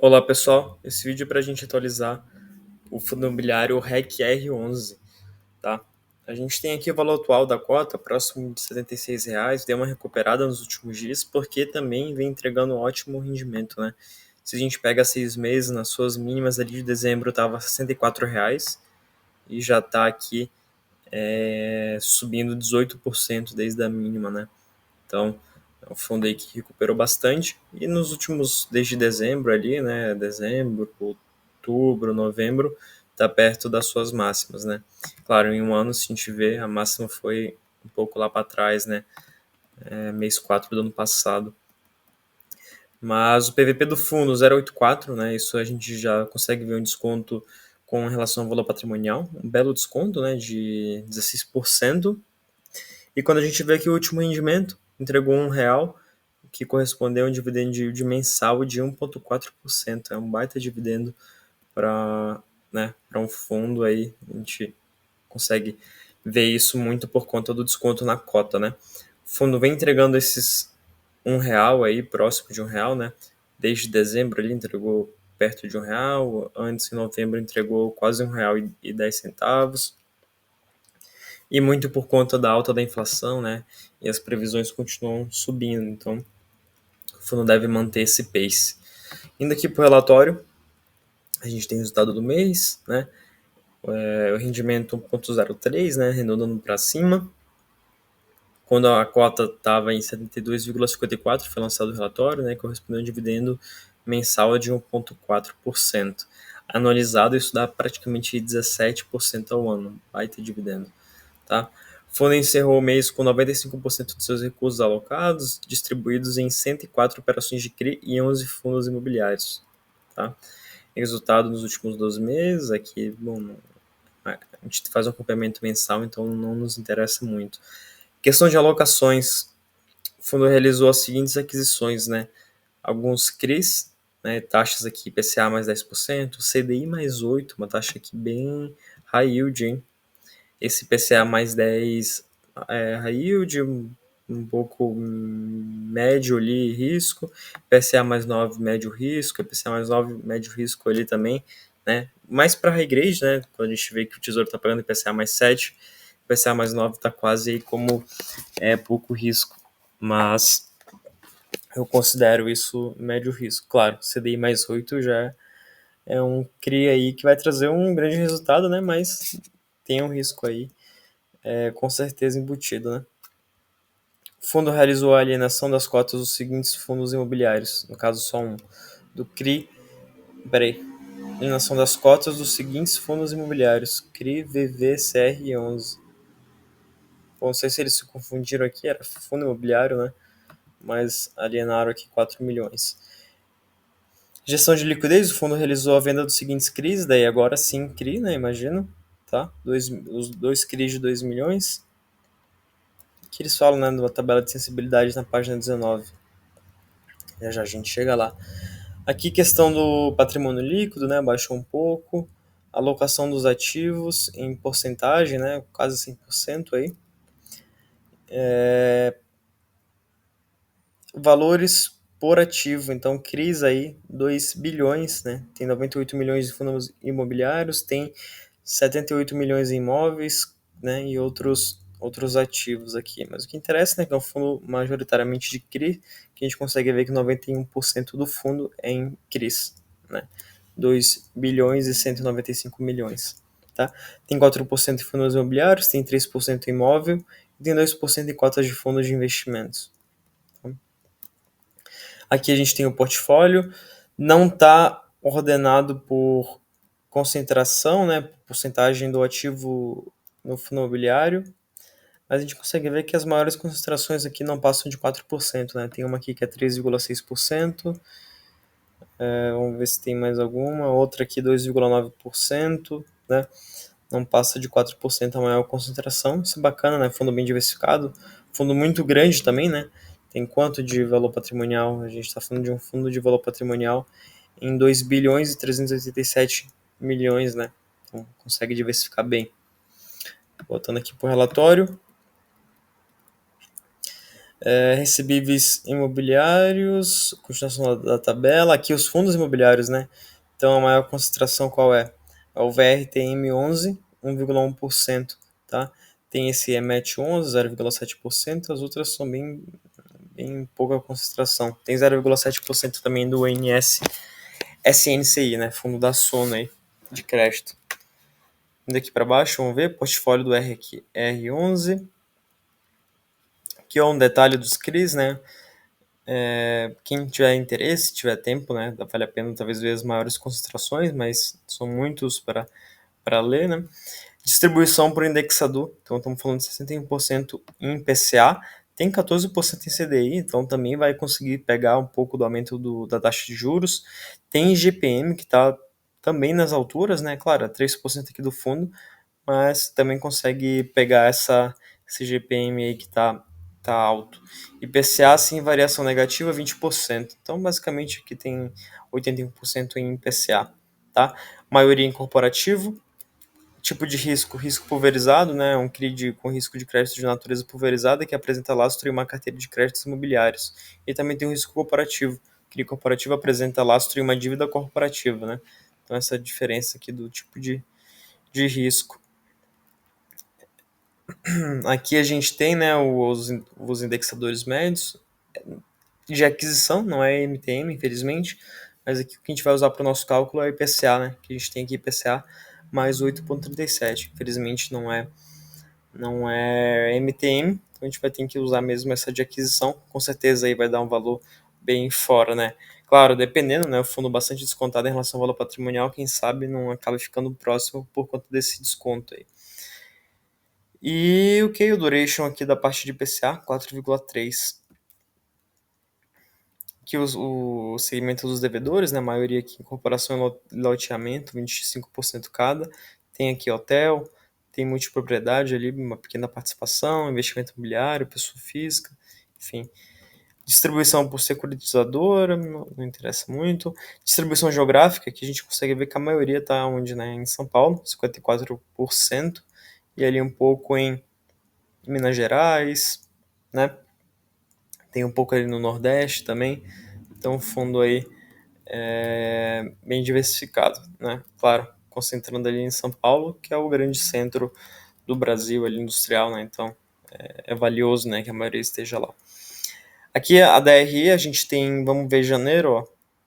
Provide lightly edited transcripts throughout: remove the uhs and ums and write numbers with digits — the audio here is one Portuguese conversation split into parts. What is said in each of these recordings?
Olá pessoal, esse vídeo é para a gente atualizar o fundo imobiliário REC-R11, tá? A gente tem aqui o valor atual da cota, próximo de R$ 76, deu uma recuperada nos últimos dias, porque também vem entregando um ótimo rendimento, né? Se a gente pega 6 meses, nas suas mínimas ali de dezembro estava R$ 64 e já está aqui subindo 18% desde a mínima, né? Então, é um fundo aí que recuperou bastante. E nos últimos, desde dezembro ali, né? Dezembro, outubro, novembro, tá perto das suas máximas, né? Claro, em um ano, se a gente vê, a máxima foi um pouco lá para trás, né? Mês 4 do ano passado. Mas o PVP do fundo 0,84, né? Isso a gente já consegue ver um desconto com relação ao valor patrimonial, um belo desconto, né? De 16%. E quando a gente vê aqui o último rendimento, entregou R$ 1, que correspondeu a um dividendo de mensal de 1,4%. É um baita dividendo para, né, para um fundo aí. A gente consegue ver isso muito por conta do desconto na cota, né? O fundo vem entregando esses R$ 1 aí, próximo de R$ 1, né? Desde dezembro ele entregou perto de R$ 1. Antes, em novembro, entregou quase R$ 1,10. E muito por conta da alta da inflação, né? E as previsões continuam subindo, então o fundo deve manter esse pace. Indo aqui para o relatório, a gente tem o resultado do mês, né? O rendimento 1,03, né? Arredondando para cima. Quando a cota estava em 72,54, foi lançado o relatório, né? Correspondendo a um dividendo mensal de 1,4%. Anualizado, isso dá praticamente 17% ao ano. Baita dividendo. Tá? O fundo encerrou o mês com 95% de seus recursos alocados, distribuídos em 104 operações de CRI e 11 fundos imobiliários. Tá? Resultado nos últimos 12 meses, aqui, bom, a gente faz um acompanhamento mensal, então não nos interessa muito. Questão de alocações, o fundo realizou as seguintes aquisições, né? Alguns CRIs, né? Taxas aqui IPCA mais 10%, CDI mais 8%, uma taxa aqui bem high yield, hein? Esse PCA mais 10 high yield, um pouco médio ali risco, PCA mais 9 médio risco, PCA mais 9 médio risco ali também, né? Mais para high grade, né? Quando a gente vê que o Tesouro está pagando IPCA mais 7, IPCA mais 9 está quase aí como pouco risco, mas eu considero isso médio risco. Claro, CDI mais 8 já é um CRI aí que vai trazer um grande resultado, né? Mas tem um risco aí com certeza embutido, né? O fundo realizou a alienação das cotas dos seguintes fundos imobiliários, no caso só um, do CRI, peraí, alienação das cotas dos seguintes fundos imobiliários, CRI VVCR11. Bom, não sei se eles se confundiram aqui, era fundo imobiliário, né? Mas alienaram aqui 4 milhões. Gestão de liquidez, o fundo realizou a venda dos seguintes CRIs, daí agora sim CRI, né? Imagino, tá? Os dois CRIs de 2 milhões, que eles falam, né, na tabela de sensibilidade na página 19. Já a gente chega lá. Aqui questão do patrimônio líquido, né, baixou um pouco. Alocação dos ativos em porcentagem, né, quase 100% aí. Valores por ativo, então CRIs aí 2 bilhões, né, tem 98 milhões de fundos imobiliários, tem 78 milhões em imóveis, né, e outros ativos aqui. Mas o que interessa, né, que é um fundo majoritariamente de CRI, que a gente consegue ver que 91% do fundo é em CRIs, né, 2 bilhões e 195 milhões. Tá? Tem 4% em fundos imobiliários, tem 3% em imóvel e tem 2% em cotas de fundos de investimentos. Aqui a gente tem o portfólio, não está ordenado por concentração, né, porcentagem do ativo no fundo imobiliário, mas a gente consegue ver que as maiores concentrações aqui não passam de 4%, né? Tem uma aqui que é 3,6%, vamos ver se tem mais alguma, outra aqui 2,9%, né? Não passa de 4% a maior concentração, isso é bacana, né? Fundo bem diversificado, fundo muito grande também, né? Tem quanto de valor patrimonial? A gente está falando de um fundo de valor patrimonial em 2 bilhões e 387 milhões, né? Então, consegue diversificar bem. Voltando aqui para o relatório, Recebíveis imobiliários, continuação da tabela. Aqui os fundos imobiliários, né? Então a maior concentração qual é? É o VRTM 11, 1,1%, tá? Tem esse EMET 11, 0,7%, as outras são bem pouca concentração. Tem 0,7% também do INS SNCI, né? Fundo da Sono aí, de crédito. Indo aqui para baixo, vamos ver, portfólio do R11. Aqui é um detalhe dos CRIs, né? Quem tiver interesse, tiver tempo, né? Vale a pena talvez ver as maiores concentrações, mas são muitos para ler, né? Distribuição por indexador, então estamos falando de 61% em PCA, tem 14% em CDI, então também vai conseguir pegar um pouco do aumento da taxa de juros. Tem IGPM, que está também nas alturas, né? Claro, é 3% aqui do fundo, mas também consegue pegar esse GPM aí que tá alto. IPCA, sim, variação negativa, 20%. Então, basicamente, aqui tem 81% em IPCA, tá? Maioria em corporativo. Tipo de risco pulverizado, né? Um CRI com risco de crédito de natureza pulverizada que apresenta lastro em uma carteira de créditos imobiliários. E também tem o risco corporativo. O CRI corporativo apresenta lastro em uma dívida corporativa, né? Então, essa é a diferença aqui do tipo de risco. Aqui a gente tem, né, os indexadores médios de aquisição, não é MTM, infelizmente, mas aqui o que a gente vai usar para o nosso cálculo é o IPCA, né, que a gente tem aqui IPCA mais 8,37. Infelizmente não é MTM, então a gente vai ter que usar mesmo essa de aquisição, com certeza aí vai dar um valor bem fora, né. Claro, dependendo, né, o fundo bastante descontado em relação ao valor patrimonial, quem sabe não acaba ficando próximo por conta desse desconto aí. E o duration aqui da parte de IPCA, 4,3. Aqui o segmento dos devedores, né, a maioria aqui incorporação e loteamento, 25% cada. Tem aqui hotel, tem multipropriedade ali, uma pequena participação, investimento imobiliário, pessoa física, enfim. Distribuição por securitizadora, não interessa muito. Distribuição geográfica, que a gente consegue ver que a maioria está onde, né, em São Paulo, 54%, e ali um pouco em Minas Gerais, né? Tem um pouco ali no Nordeste também. Então, um fundo aí bem diversificado, né? Claro, concentrando ali em São Paulo, que é o grande centro do Brasil ali industrial, né? Então, é valioso, né, que a maioria esteja lá. Aqui a DRE, a gente tem, vamos ver janeiro, ó.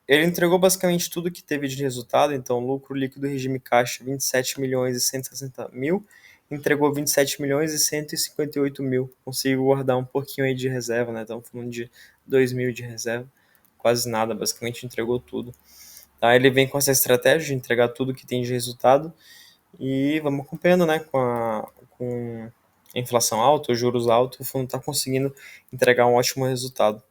Ele entregou basicamente tudo que teve de resultado, então lucro líquido regime caixa 27 milhões e 160 mil, entregou 27 milhões e 158 mil. Consigo guardar um pouquinho aí de reserva, né? Estamos falando de 2 mil de reserva, quase nada, basicamente entregou tudo. Tá? Ele vem com essa estratégia de entregar tudo que tem de resultado e vamos acompanhando, né? Com a inflação alta, os juros altos, o fundo está conseguindo entregar um ótimo resultado.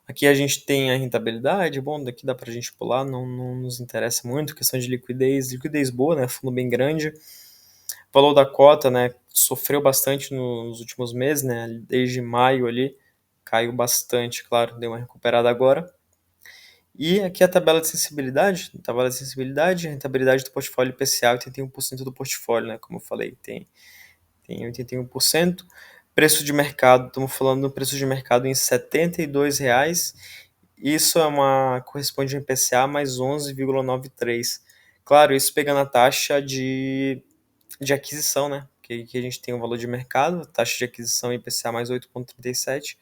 Aqui a gente tem a rentabilidade, bom, daqui dá para a gente pular, não nos interessa muito, questão de liquidez boa, né, fundo bem grande. O valor da cota, né, sofreu bastante nos últimos meses, né, desde maio ali, caiu bastante, claro, deu uma recuperada agora. E aqui a tabela de sensibilidade, a rentabilidade do portfólio IPCA, 81% do portfólio, né, como eu falei, tem 81%. Preço de mercado, estamos falando do preço de mercado em R$ 72,00. Isso corresponde a um IPCA mais 11,93. Claro, isso pegando a taxa de aquisição, né? Que a gente tem o valor de mercado, taxa de aquisição IPCA mais 8,37.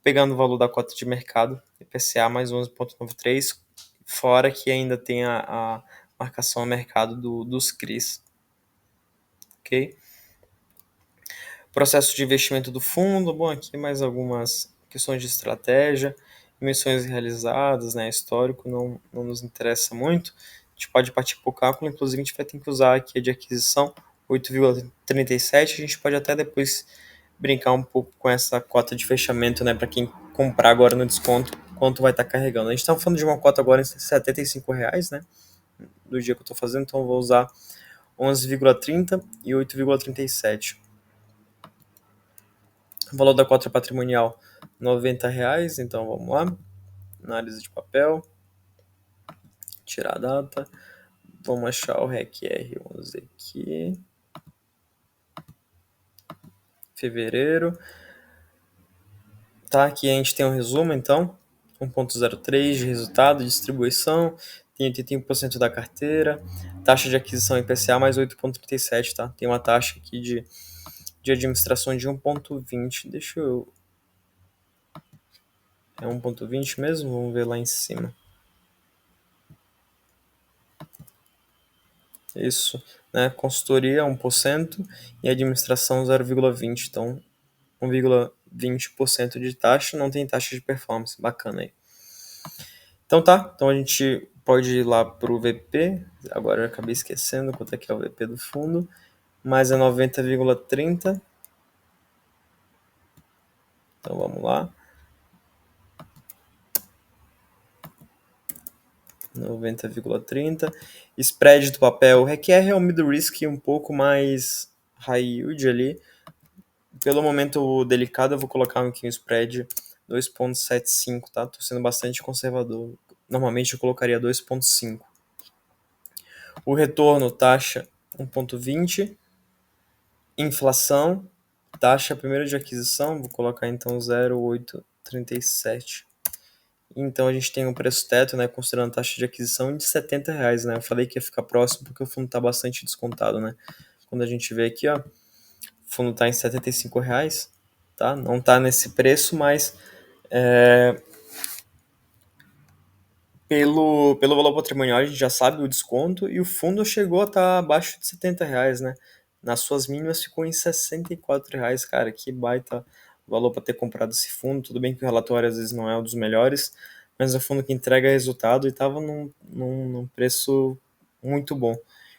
Pegando o valor da cota de mercado, IPCA mais 11,93. Fora que ainda tem a marcação a mercado dos CRIs. Ok? Processo de investimento do fundo, bom, aqui mais algumas questões de estratégia, emissões realizadas, né, histórico, não nos interessa muito. A gente pode partir para o cálculo, inclusive a gente vai ter que usar aqui a de aquisição, 8,37, a gente pode até depois brincar um pouco com essa cota de fechamento, né, para quem comprar agora no desconto, quanto vai estar carregando. A gente está falando de uma cota agora em R$ 75,00, né, do dia que eu estou fazendo, então eu vou usar 11,30 e 8,37. O valor da cota patrimonial, R$ 90,00, então vamos lá. Análise de papel. Tirar a data. Vamos achar o REC R11 aqui. Fevereiro. Tá, aqui a gente tem um resumo, então, 1.03 de resultado, distribuição, tem 81% da carteira, taxa de aquisição IPCA mais 8,37, tá? Tem uma taxa aqui de administração de 1,20. Deixa eu... É 1,20 mesmo? Vamos ver lá em cima. Isso, né? Consultoria 1% e administração 0,20. Então, 1,20% de taxa, não tem taxa de performance. Bacana aí. Então tá, então a gente pode ir lá pro VP. Agora eu acabei esquecendo quanto é que é o VP do fundo. Mas é 90,30. Então vamos lá. 90,30. Spread do papel requer um mid-risk um pouco mais high yield ali. Pelo momento delicado, eu vou colocar aqui um spread 2,75, tá? Tô sendo bastante conservador. Normalmente eu colocaria 2,5. O retorno, taxa 1,20. Inflação, taxa primeiro de aquisição, vou colocar então 0,837. Então a gente tem um preço teto, né, considerando a taxa de aquisição de R$ 70, né? Eu falei que ia ficar próximo porque o fundo está bastante descontado, né? Quando a gente vê aqui, ó, o fundo está em R$ 75, tá? Não está nesse preço, mas pelo valor patrimonial a gente já sabe o desconto e o fundo chegou a estar abaixo de R$ 70, né? Nas suas mínimas ficou em R$ 64, cara, que baita valor para ter comprado esse fundo. Tudo bem que o relatório às vezes não é um dos melhores, mas é um fundo que entrega resultado e estava num preço muito bom.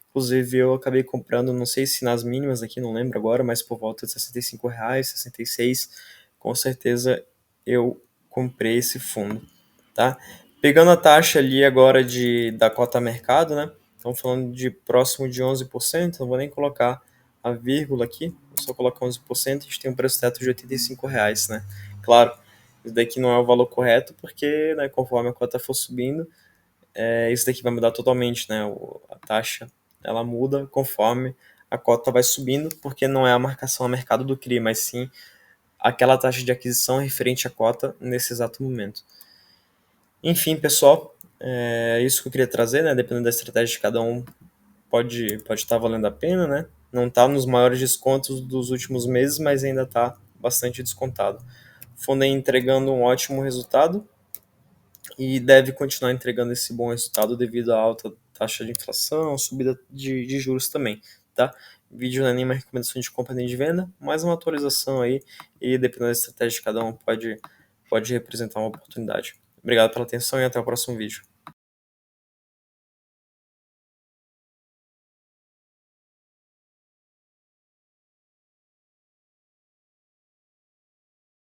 Inclusive eu acabei comprando, não sei se nas mínimas aqui, não lembro agora, mas por volta de R$ 65, 66, com certeza eu comprei esse fundo, tá? Pegando a taxa ali agora da cota mercado, né? Estamos falando de próximo de 11%, não vou nem colocar a vírgula aqui, vou só colocar 11%, a gente tem um preço teto de R$ 85, né? Claro, isso daqui não é o valor correto, porque, né, conforme a cota for subindo, isso daqui vai mudar totalmente, né? A taxa, ela muda conforme a cota vai subindo, porque não é a marcação a mercado do CRI, mas sim aquela taxa de aquisição referente à cota nesse exato momento. Enfim, pessoal, é isso que eu queria trazer, né? Dependendo da estratégia de cada um, pode estar valendo a pena, né? Não está nos maiores descontos dos últimos meses, mas ainda está bastante descontado. O fundo é entregando um ótimo resultado e deve continuar entregando esse bom resultado devido à alta taxa de inflação, subida de juros também, tá? O vídeo não é nenhuma recomendação de compra nem de venda, mas uma atualização aí e dependendo da estratégia de cada um pode representar uma oportunidade. Obrigado pela atenção e até o próximo vídeo.